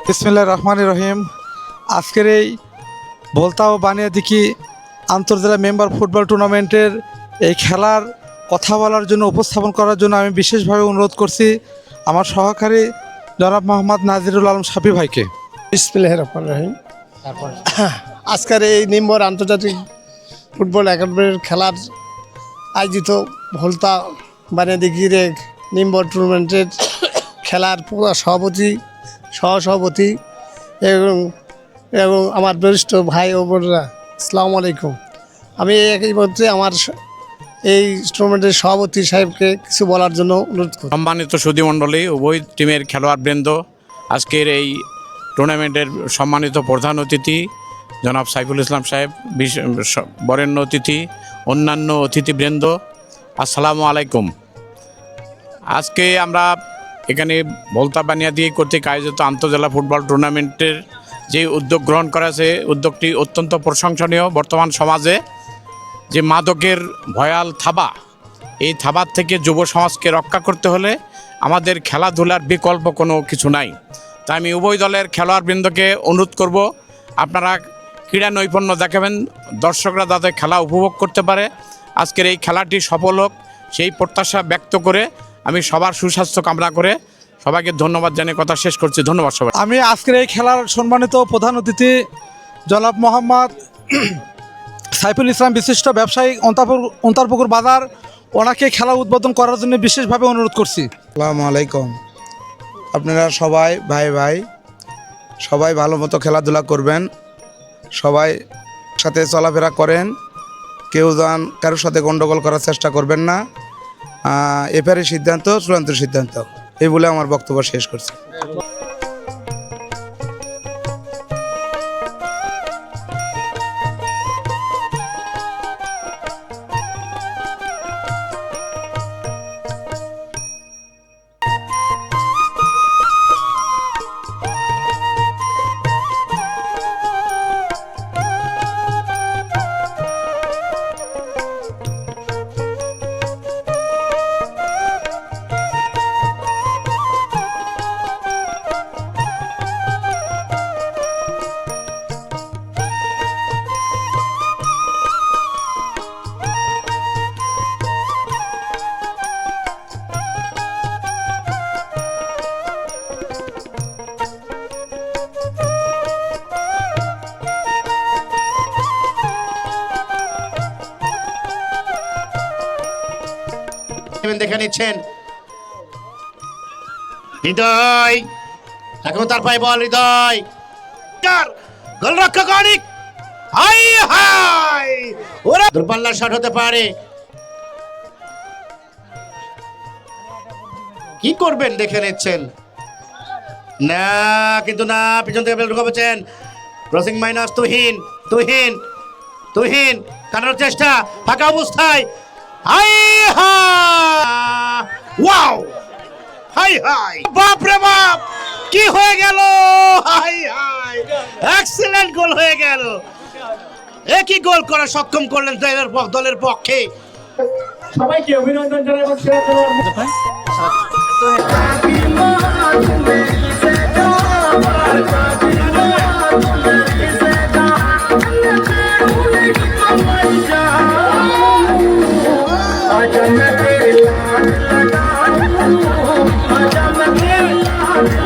বিসমিল্লাহির রহমানির রহিম। আজকের এই ভোলতা ও বানিয়াদিঘি আন্তর্জেলা মেম্বার ফুটবল টুর্নামেন্টের এই খেলার কথা বলার জন্য, উপস্থাপন করার জন্য আমি বিশেষভাবে অনুরোধ করছি আমার সহকারী জনাব মোহাম্মদ নাজিরুল আলম সাফি ভাইকে। বিসমিল্লাহির রহমানির রহিম। আজকের এই নিম্বর আন্তর্জাতিক ফুটবল একাডেমির খেলার আয়োজিত ভোলতা বানিয়াদিঘির নিম্বর টুর্নামেন্টের খেলার পুরো সভাপতি, সহসভাপতি এবং আমার বরিষ্ঠ ভাই ও বোনরা, আসসালামু আলাইকুম। আমি এই মধ্যে আমার এই টুর্নামেন্টের সভাপতি সাহেবকে কিছু বলার জন্য অনুরোধ করি। সম্মানিত সুধীমণ্ডলী, উভয় টিমের খেলোয়াড়বৃন্দ, আজকের এই টুর্নামেন্টের সম্মানিত প্রধান অতিথি জনাব সাইফুল ইসলাম সাহেব, বরেণ্য অতিথি, অন্যান্য অতিথিবৃন্দ, আসসালামু আলাইকুম। আজকে আমরা এখানে ভোলতা বানিয়াদিঘি কর্তৃক আয়োজিত আন্তঃজেলা ফুটবল টুর্নামেন্টের যে উদ্যোগ গ্রহণ করা আছে, উদ্যোগটি অত্যন্ত প্রশংসনীয়। বর্তমান সমাজে যে মাদকের ভয়াল থাবা, এই থাবার থেকে যুব সমাজকে রক্ষা করতে হলে আমাদের খেলাধুলার বিকল্প কোনো কিছু নাই। তাই আমি উভয় দলের খেলোয়াড়বৃন্দকে অনুরোধ করব, আপনারা ক্রীড়া নৈপুণ্য দেখাবেন, দর্শকরা যাতে খেলা উপভোগ করতে পারে। আজকের এই খেলাটি সফল হোক সেই প্রত্যাশা ব্যক্ত করে আমি সবার সুস্বাস্থ্য কামনা করে সবাইকে ধন্যবাদ জানিয়ে কথা শেষ করছি। ধন্যবাদ সবাই। আমি আজকের এই খেলার সম্মানিত প্রধান অতিথি জনাব মোহাম্মদ সাইফুল ইসলাম, বিশিষ্ট ব্যবসায়ী, অন্তারপুকুর বাজার, ওনাকে খেলা উদ্বোধন করার জন্য বিশেষভাবে অনুরোধ করছি। আসসালামু আলাইকুম। আপনারা সবাই ভাই সবাই ভালো মতো খেলাধুলা করবেন, সবাই সাথে চলাফেরা করেন, কেউ যান কারোর সাথে গণ্ডগোল করার চেষ্টা করবেন না। এফআইআর সিদ্ধান্ত চূড়ান্ত সিদ্ধান্ত, এই বলে আমার বক্তব্য শেষ করছি। দেখে নিচ্ছেন হৃদয়, এখন তার পায়ে বল, হৃদয় গোলরক্ষক অনিক, হাই হাই, ওরা দূরপাল্লার শট হতে পারে। কি করবেন দেখে নিচ্ছেন না, কিন্তু না, পিছন থেকে বেল ঢুকাবেছেন। ক্রসিং মাইনাস তুহিন, তুহিন তুহিন কাটানোর চেষ্টা, ফাঁকা অবস্থায়, হাই হাই, ওয়াও, হাই হাই, বাপ রে বাপ, কি হয়ে গেল, হাই হাই, এক্সিলেন্ট গোল হয়ে গেল। একই গোল করা সক্ষম করলেন দলের পক্ষে। সবাইকে অভিনন্দন জানাই।